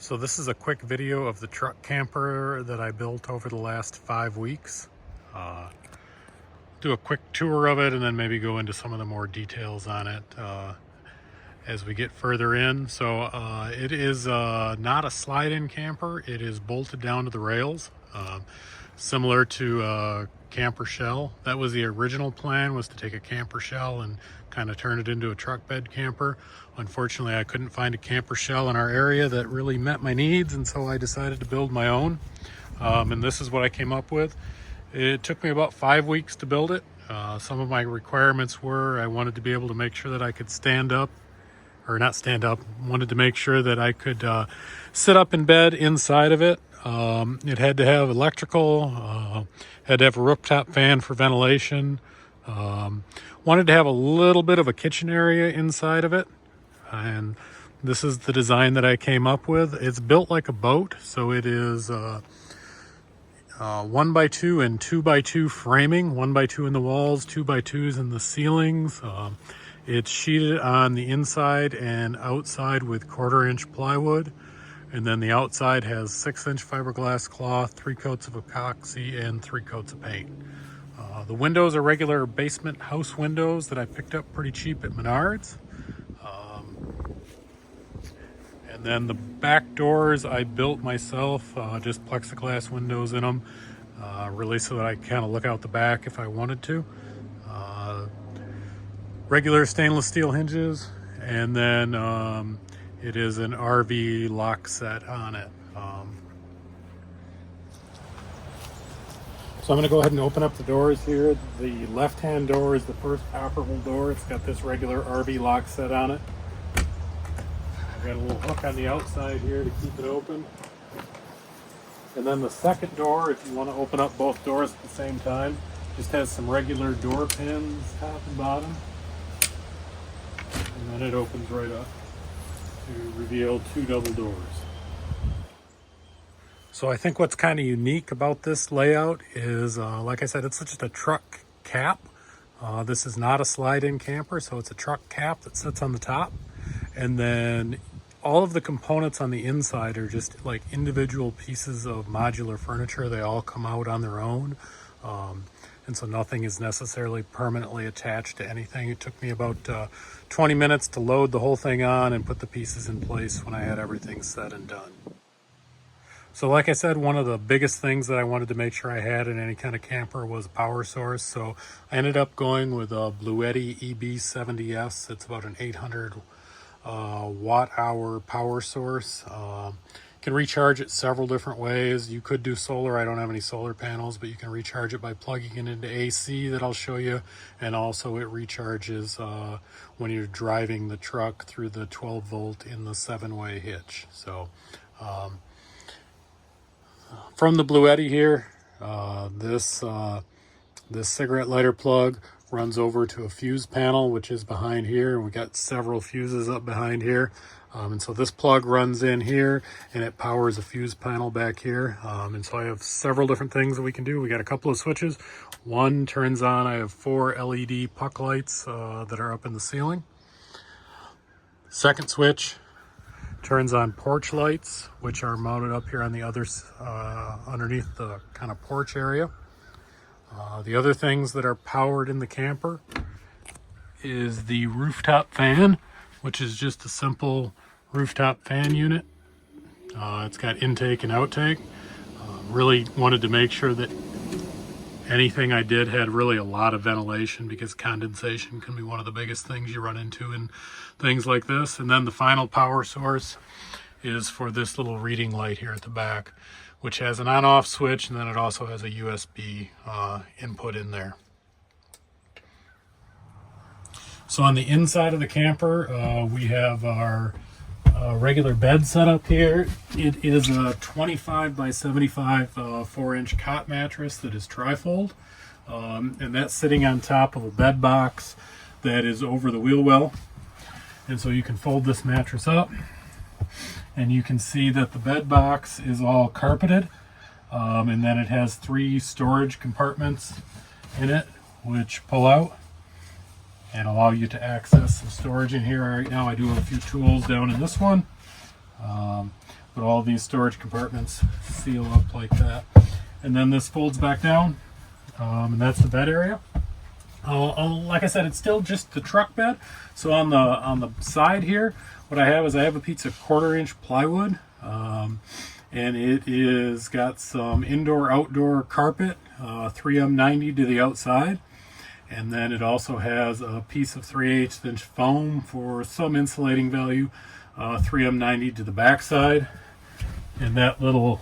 So this is a quick video of the truck camper that I built over the last 5 weeks. Do a quick tour of it and then maybe go into some of the more details on it as we get further in. So it is not a slide-in camper. It is bolted down to the rails, similar to a camper shell. That was the original plan, was to take a camper shell and kind of turn it into a truck bed camper. Unfortunately, I couldn't find a camper shell in our area that really met my needs, and so I decided to build my own. And this is what I came up with. It took me about 5 weeks to build it. Some of my requirements were I wanted to be able to make sure that I could stand up, or not stand up, wanted to make sure that I could sit up in bed inside of it. It had to have electrical, had to have a rooftop fan for ventilation. Wanted to have a little bit of a kitchen area inside of it. And this is the design that I came up with. It's built like a boat, so it is 1x2 and 2x2 framing, 1x2 in the walls, 2x2s in the ceilings. It's sheeted on the inside and outside with 1/4-inch plywood, and then the outside has 6-inch fiberglass cloth, 3 coats of epoxy, and 3 coats of paint. The windows are regular basement house windows that I picked up pretty cheap at Menards. And then the back doors I built myself, just plexiglass windows in them, really so that I kind of look out the back if I wanted to. Regular stainless steel hinges, and then it is an RV lock set on it. So I'm going to go ahead and open up the doors here. The left-hand door is the first operable door. It's got this regular RV lock set on it. I've got a little hook on the outside here to keep it open. And then the second door, if you want to open up both doors at the same time, just has some regular door pins, top and bottom. And then it opens right up to reveal 2 double doors. So I think what's kind of unique about this layout is, like I said, it's just a truck cap. This is not a slide-in camper, so it's a truck cap that sits on the top. And then all of the components on the inside are just like individual pieces of modular furniture. They all come out on their own. And so nothing is necessarily permanently attached to anything. It took me about 20 minutes to load the whole thing on and put the pieces in place when I had everything said and done. So like I said, one of the biggest things that I wanted to make sure I had in any kind of camper was a power source. So I ended up going with a Bluetti EB70S. It's about an 800 watt-hour power source. You can recharge it several different ways. You could do solar. I don't have any solar panels, but you can recharge it by plugging it into AC that I'll show you. And also it recharges when you're driving the truck through the 12 volt in the 7-way hitch. So from the Bluetti here, this cigarette lighter plug runs over to a fuse panel, which is behind here, and we got several fuses up behind here. And so this plug runs in here and it powers a fuse panel back here. And so I have several different things that we can do. We got a couple of switches. One turns on, I have 4 LED puck lights that are up in the ceiling. Second switch turns on porch lights, which are mounted up here on the other, underneath the kind of porch area. The other things that are powered in the camper is the rooftop fan, which is just a simple rooftop fan unit. It's got intake and outtake. Really wanted to make sure that anything I did had really a lot of ventilation, because condensation can be one of the biggest things you run into in things like this. And then the final power source is for this little reading light here at the back, which has an on-off switch, and then it also has a USB input in there. So on the inside of the camper, we have our regular bed set up here. It is a 25 by 75 4-inch cot mattress that is trifold, and that's sitting on top of a bed box that is over the wheel well. And so you can fold this mattress up, and you can see that the bed box is all carpeted, and then it has 3 storage compartments in it, which pull out and allow you to access some storage in here. Right now I do have a few tools down in this one. but all these storage compartments seal up like that. And then this folds back down, and that's the bed area. Like I said, it's still just the truck bed. So on the side here, what I have is I have a piece of 1/4-inch plywood, and it is got some indoor-outdoor carpet, 3M90 to the outside, and then it also has a piece of 3/8-inch foam for some insulating value, 3M90 to the backside, and that little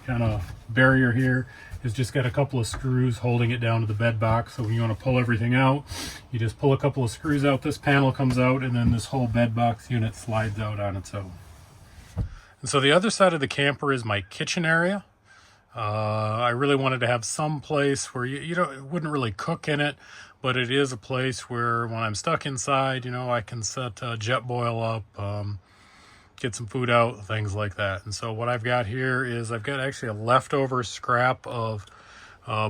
kind of barrier here is just got a couple of screws holding it down to the bed box. So when you want to pull everything out, you just pull a couple of screws out, this panel comes out, and then this whole bed box unit slides out on its own. And so the other side of the camper is my kitchen area. I really wanted to have some place where you wouldn't really cook in it, but it is a place where when I'm stuck inside, I can set Jetboil up, get some food out, things like that. And so what I've got here is I've got actually a leftover scrap of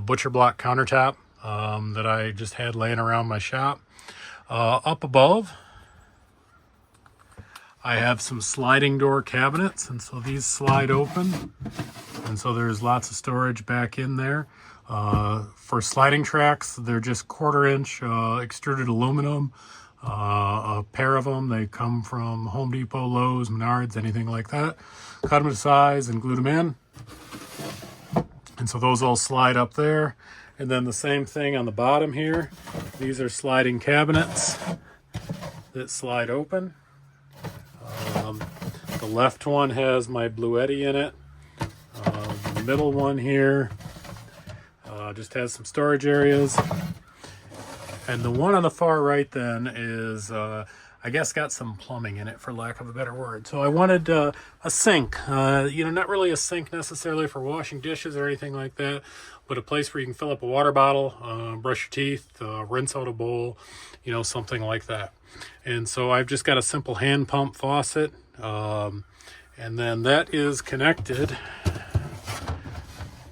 butcher block countertop that I just had laying around my shop. Up above, I have some sliding door cabinets, and so these slide open, and so there's lots of storage back in there. For sliding tracks, they're just 1/4-inch extruded aluminum. A pair of them. They come from Home Depot, Lowe's, Menards, anything like that. Cut them to size and glued them in. And so those all slide up there. And then the same thing on the bottom here. These are sliding cabinets that slide open. The left one has my Bluetti in it. The middle one here just has some storage areas. And the one on the far right then is, I guess, got some plumbing in it, for lack of a better word. So I wanted a sink, not really a sink necessarily for washing dishes or anything like that, but a place where you can fill up a water bottle, brush your teeth, rinse out a bowl, something like that. And so I've just got a simple hand pump faucet, and then that is connected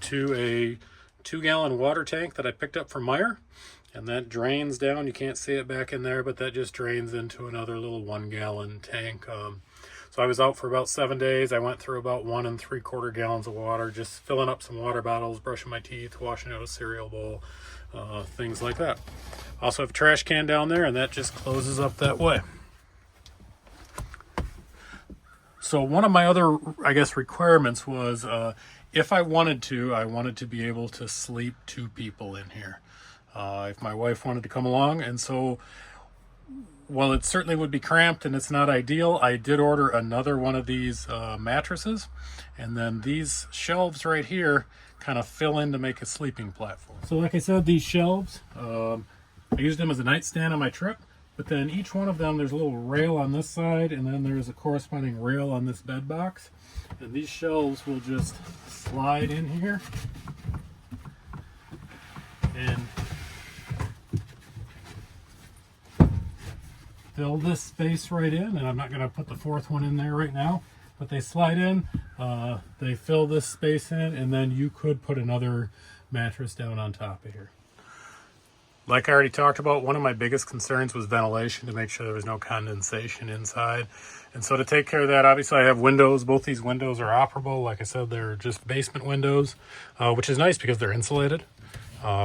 to a 2-gallon water tank that I picked up from Meijer. And that drains down. You can't see it back in there, but that just drains into another little 1-gallon tank. So I was out for about 7 days. I went through about 1 3/4 gallons of water, just filling up some water bottles, brushing my teeth, washing out a cereal bowl, things like that. Also have a trash can down there, and that just closes up that way. So one of my other, requirements was if I wanted to be able to sleep 2 people in here. If my wife wanted to come along. And so, while it certainly would be cramped and it's not ideal, I did order another one of these mattresses. And then these shelves right here kind of fill in to make a sleeping platform. So like I said, these shelves, I used them as a nightstand on my trip. But then each one of them, there's a little rail on this side, and then there's a corresponding rail on this bed box. And these shelves will just slide in here. And fill this space right in, and I'm not going to put the 4th one in there right now, but they slide in, they fill this space in, and then you could put another mattress down on top of here. Like I already talked about, one of my biggest concerns was ventilation, to make sure there was no condensation inside. And so to take care of that, obviously I have windows. Both these windows are operable. Like I said, they're just basement windows, which is nice because they're insulated.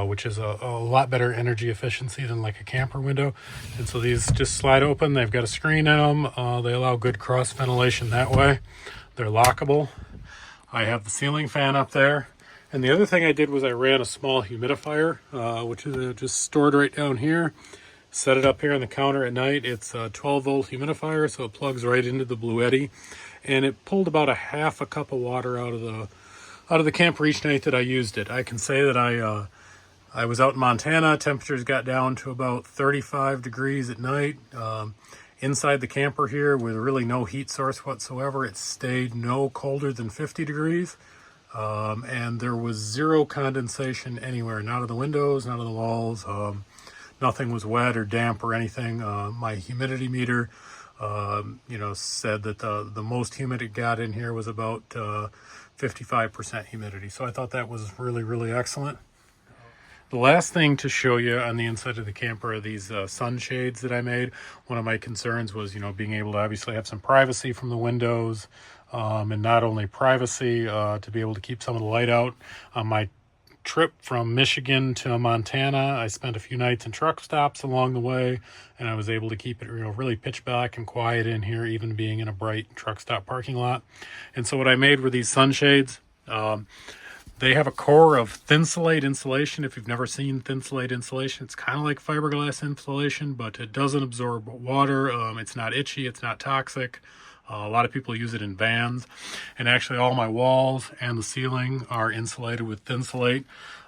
Which is a lot better energy efficiency than like a camper window. And so these just slide open. They've got a screen in them. They allow good cross ventilation that way. They're lockable. I have the ceiling fan up there. And the other thing I did was I ran a small humidifier, which is just stored right down here. Set it up here on the counter at night. It's a 12-volt humidifier, so it plugs right into the Bluetti. And it pulled about a half a cup of water out of the camper each night that I used it. I can say that I was out in Montana. Temperatures got down to about 35 degrees at night. Inside the camper here, with really no heat source whatsoever, it stayed no colder than 50 degrees. And there was zero condensation anywhere. Not of the windows, not of the walls. Nothing was wet or damp or anything. My humidity meter, said that the most humid it got in here was about 55% humidity. So I thought that was really, really excellent. The last thing to show you on the inside of the camper are these sunshades that I made. One of my concerns was, being able to obviously have some privacy from the windows, and not only privacy, to be able to keep some of the light out. On my trip from Michigan to Montana, I spent a few nights in truck stops along the way, and I was able to keep it really pitch black and quiet in here, even being in a bright truck stop parking lot. And so what I made were these sunshades. They have a core of Thinsulate insulation. If you've never seen Thinsulate insulation, it's kind of like fiberglass insulation, but it doesn't absorb water. It's not itchy, it's not toxic. A lot of people use it in vans. And actually all my walls and the ceiling are insulated with Thinsulate.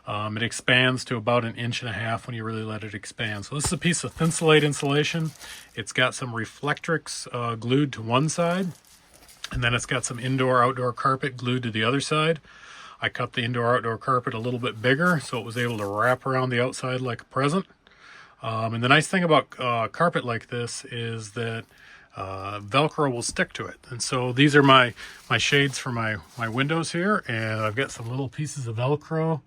It expands to about 1.5 inches when you really let it expand. So this is a piece of Thinsulate insulation. It's got some reflectrix glued to one side, and then it's got some indoor-outdoor carpet glued to the other side. I cut the indoor-outdoor carpet a little bit bigger so it was able to wrap around the outside like a present. And the nice thing about carpet like this is that Velcro will stick to it. And so these are my shades for my windows here, and I've got some little pieces of Velcro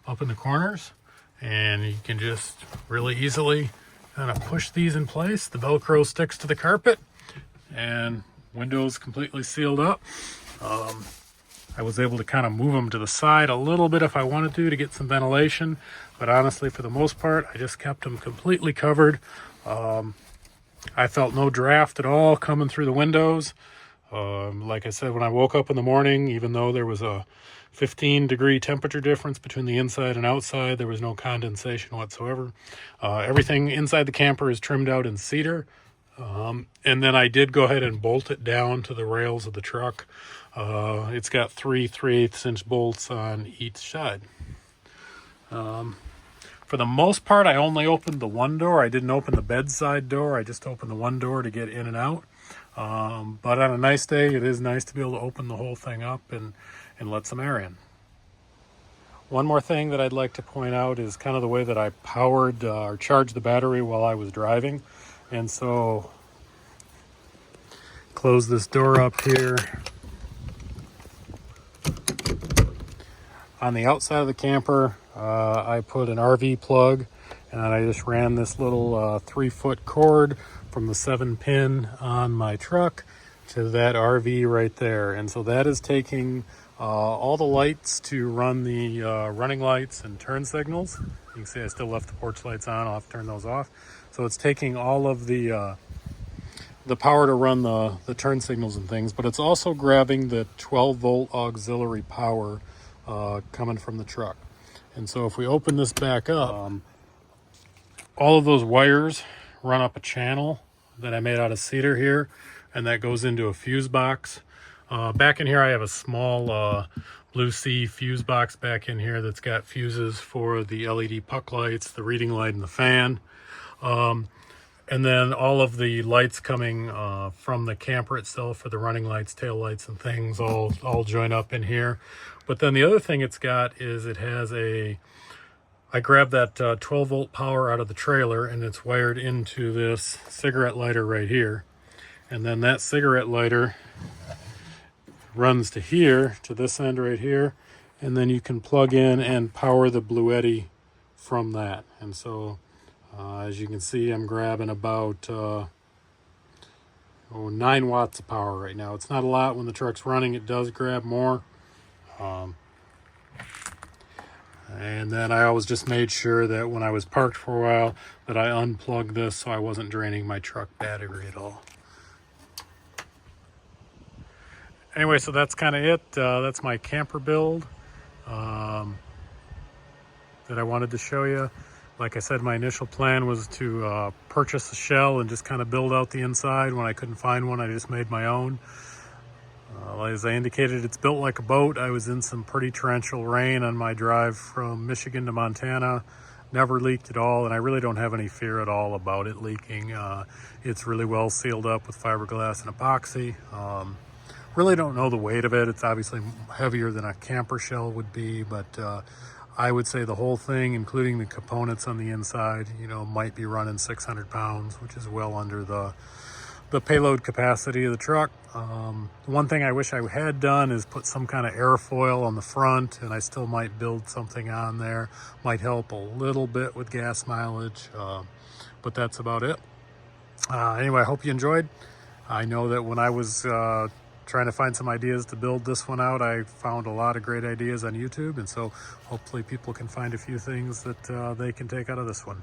up in the corners, and you can just really easily kind of push these in place. The Velcro sticks to the carpet, and windows completely sealed up. I was able to kind of move them to the side a little bit if I wanted to get some ventilation, but honestly, for the most part, I just kept them completely covered. I felt no draft at all coming through the windows. Like I said, when I woke up in the morning, even though there was a 15-degree temperature difference between the inside and outside, there was no condensation whatsoever. Everything inside the camper is trimmed out in cedar. And then I did go ahead and bolt it down to the rails of the truck. It's got 3 3/8 inch bolts on each side. For the most part, I only opened the one door. I didn't open the bedside door. I just opened the one door to get in and out. But on a nice day, it is nice to be able to open the whole thing up and let some air in. One more thing that I'd like to point out is kind of the way that I powered or charged the battery while I was driving. And so, close this door up here. On the outside of the camper, I put an RV plug, and I just ran this little 3-foot cord from the 7-pin on my truck to that RV right there. And so that is taking all the lights to run the running lights and turn signals. You can see I still left the porch lights on. I'll have to turn those off. So it's taking all of the power to run the turn signals and things, but it's also grabbing the 12-volt auxiliary power coming from the truck. And so if we open this back up, all of those wires run up a channel that I made out of cedar here, and that goes into a fuse box. Back in here I have a small Blue Sea fuse box back in here that's got fuses for the LED puck lights, the reading light, and the fan. And then all of the lights coming from the camper itself for the running lights, tail lights, and things all join up in here. But then the other thing it's got is it has I grabbed that 12-volt power out of the trailer, and it's wired into this cigarette lighter right here. And then that cigarette lighter runs to here, to this end right here, and then you can plug in and power the Bluetti from that. And so as you can see, I'm grabbing about 9 watts of power right now. It's not a lot. When the truck's running, it does grab more. And then I always just made sure that when I was parked for a while that I unplugged this so I wasn't draining my truck battery at all. Anyway, so that's kind of it. That's my camper build that I wanted to show you. Like I said, my initial plan was to purchase a shell and just kind of build out the inside. When I couldn't find one, I just made my own. As I indicated, it's built like a boat. I was in some pretty torrential rain on my drive from Michigan to Montana. Never leaked at all, and I really don't have any fear at all about it leaking. It's really well sealed up with fiberglass and epoxy. Really don't know the weight of it. It's obviously heavier than a camper shell would be, but I would say the whole thing, including the components on the inside, might be running 600 pounds, which is well under the the payload capacity of the truck. One thing I wish I had done is put some kind of airfoil on the front, and I still might build something on there. Might help a little bit with gas mileage, but that's about it. Anyway, I hope you enjoyed. I know that when I was trying to find some ideas to build this one out, I found a lot of great ideas on YouTube, and so hopefully people can find a few things that they can take out of this one.